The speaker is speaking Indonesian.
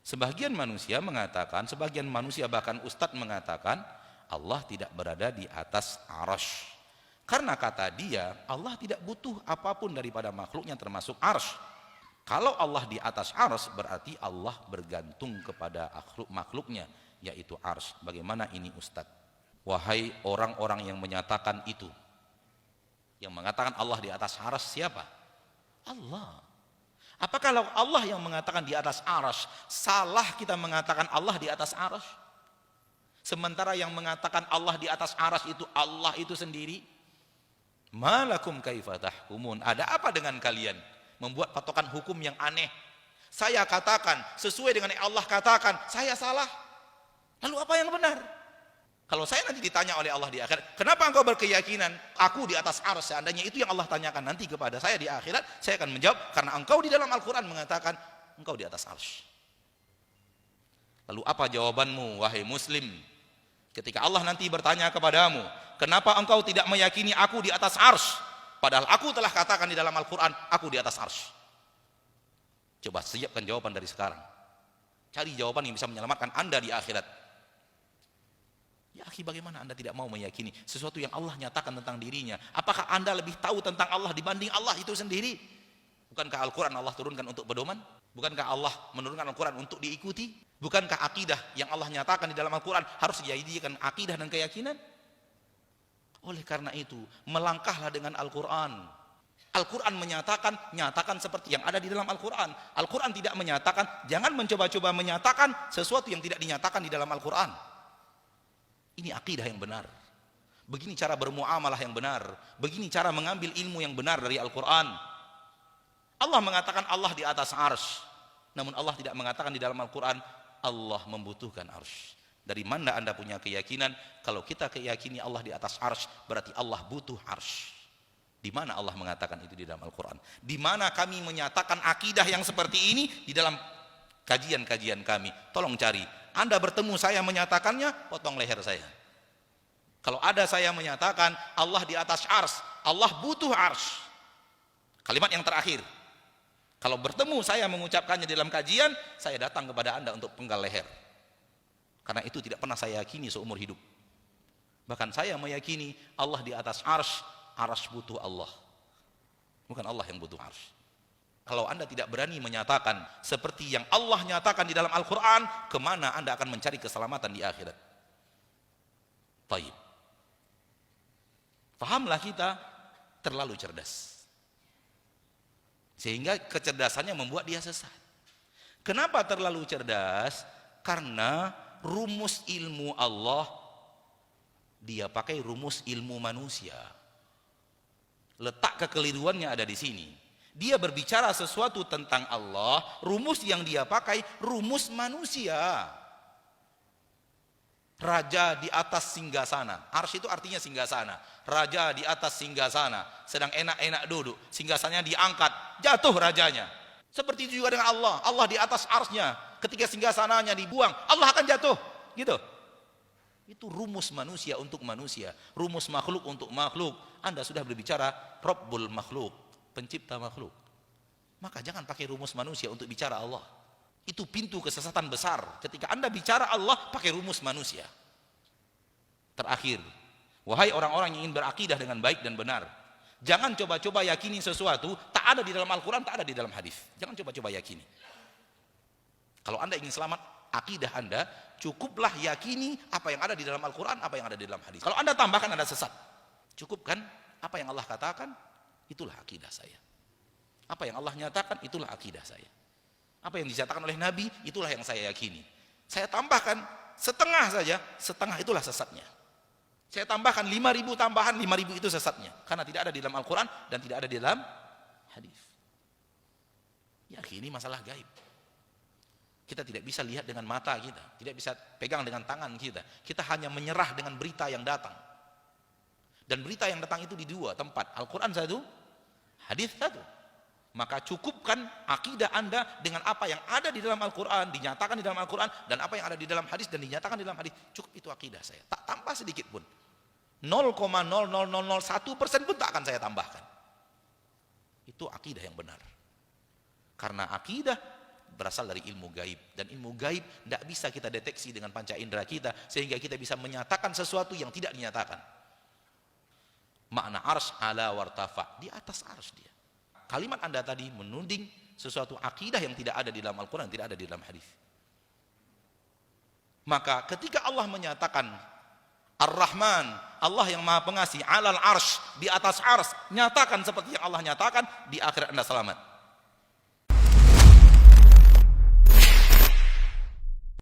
Sebagian manusia mengatakan, sebagian manusia bahkan ustadz mengatakan Allah tidak berada di atas arsy. Karena kata dia, Allah tidak butuh apapun daripada makhluknya termasuk arsy. Kalau Allah di atas arsy berarti Allah bergantung kepada makhluknya yaitu arsy. Bagaimana ini ustadz? Wahai orang-orang yang menyatakan itu, yang mengatakan Allah di atas arsy siapa? Allah. Apakah kalau Allah yang mengatakan di atas arsy, salah kita mengatakan Allah di atas arsy? Sementara yang mengatakan Allah di atas arsy itu Allah itu sendiri. Malakum kaifa tahkumun? Ada apa dengan kalian membuat patokan hukum yang aneh? Saya katakan sesuai dengan yang Allah katakan, saya salah. Lalu apa yang benar? Kalau saya nanti ditanya oleh Allah di akhirat, kenapa engkau berkeyakinan aku di atas arsy? Seandainya itu yang Allah tanyakan nanti kepada saya di akhirat, saya akan menjawab karena engkau di dalam Al-Quran mengatakan engkau di atas arsy. Lalu apa jawabanmu wahai muslim? Ketika Allah nanti bertanya kepadamu, kenapa engkau tidak meyakini aku di atas arsy? Padahal aku telah katakan di dalam Al-Quran, aku di atas arsy. Coba siapkan jawaban dari sekarang. Cari jawaban yang bisa menyelamatkan anda di akhirat. Ya akhi, bagaimana anda tidak mau meyakini sesuatu yang Allah nyatakan tentang dirinya? Apakah anda lebih tahu tentang Allah dibanding Allah itu sendiri? Bukankah Al-Quran Allah turunkan untuk pedoman? Bukankah Allah menurunkan Al-Quran untuk diikuti? Bukankah akidah yang Allah nyatakan di dalam Al-Quran harus dijadikan akidah dan keyakinan? Oleh karena itu, melangkahlah dengan Al-Quran. Al-Quran menyatakan, nyatakan seperti yang ada di dalam Al-Quran. Al-Quran tidak menyatakan, jangan mencoba-coba menyatakan sesuatu yang tidak dinyatakan di dalam Al-Quran. Ini akidah yang benar. Begini cara bermuamalah yang benar. Begini cara mengambil ilmu yang benar dari Al-Quran. Allah mengatakan Allah di atas arsy. Namun Allah tidak mengatakan di dalam Al-Quran Allah membutuhkan arsy. Dari mana anda punya keyakinan kalau kita keyakini Allah di atas arsy berarti Allah butuh arsy? Di mana Allah mengatakan itu di dalam Al-Quran? Di mana kami menyatakan akidah yang seperti ini di dalam kajian-kajian kami? Tolong cari. Anda bertemu saya menyatakannya, potong leher saya. Kalau ada saya menyatakan Allah di atas arsy, Allah butuh arsy. Kalimat yang terakhir. Kalau bertemu saya mengucapkannya dalam kajian, saya datang kepada anda untuk penggal leher. Karena itu tidak pernah saya yakini seumur hidup. Bahkan saya meyakini Allah di atas arsy, arsy butuh Allah. Bukan Allah yang butuh arsy. Kalau anda tidak berani menyatakan seperti yang Allah nyatakan di dalam Al-Quran, kemana anda akan mencari keselamatan di akhirat? Taib. Fahamlah kita terlalu cerdas. Sehingga kecerdasannya membuat dia sesat. Kenapa terlalu cerdas? Karena rumus ilmu Allah, dia pakai rumus ilmu manusia. Letak kekeliruannya ada di sini. Dia berbicara sesuatu tentang Allah, rumus yang dia pakai rumus manusia. Raja di atas singgasana. Arsy itu artinya singgasana. Raja di atas singgasana, sedang enak-enak duduk, singgasananya diangkat, jatuh rajanya. Seperti itu juga dengan Allah. Allah di atas arsy-nya, ketika singgasananya dibuang, Allah akan jatuh. Gitu. Itu rumus manusia untuk manusia, rumus makhluk untuk makhluk. Anda sudah berbicara Rabbul makhluk, pencipta makhluk. Maka jangan pakai rumus manusia untuk bicara Allah. Itu pintu kesesatan besar. Ketika anda bicara Allah pakai rumus manusia. Terakhir, wahai orang-orang yang ingin berakidah dengan baik dan benar, jangan coba-coba yakini sesuatu tak ada di dalam Al-Quran, tak ada di dalam hadis. Jangan coba-coba yakini. Kalau anda ingin selamat akidah anda, cukuplah yakini apa yang ada di dalam Al-Quran, apa yang ada di dalam hadis. Kalau anda tambahkan, anda sesat. Cukupkan apa yang Allah katakan, itulah akidah saya. Apa yang Allah nyatakan, itulah akidah saya. Apa yang dinyatakan oleh Nabi, itulah yang saya yakini. Saya tambahkan setengah saja, setengah itulah sesatnya. Saya tambahkan 5.000 tambahan, 5.000 itu sesatnya. Karena tidak ada di dalam Al-Quran dan tidak ada di dalam hadis. Ya, ini masalah gaib. Kita tidak bisa lihat dengan mata kita, tidak bisa pegang dengan tangan kita. Kita hanya menyerah dengan berita yang datang. Dan berita yang datang itu di dua tempat, Al-Quran satu, hadis satu. Maka cukupkan akidah anda dengan apa yang ada di dalam Al-Quran, dinyatakan di dalam Al-Quran, dan apa yang ada di dalam hadis dan dinyatakan di dalam hadis. Cukup itu akidah saya, tak tambah sedikit pun. 0,00001% pun tak akan saya tambahkan. Itu akidah yang benar. Karena akidah berasal dari ilmu gaib, dan ilmu gaib tidak bisa kita deteksi dengan panca indera kita sehingga kita bisa menyatakan sesuatu yang tidak dinyatakan. Makna arsy ala wartafa, di atas arsy dia. Kalimat Anda tadi menuding sesuatu akidah yang tidak ada di dalam Al-Quran, tidak ada di dalam hadis. Maka ketika Allah menyatakan Ar-Rahman, Allah yang Maha Pengasih, alal arsy, di atas arsy, nyatakan seperti yang Allah nyatakan, di akhirat Anda selamat.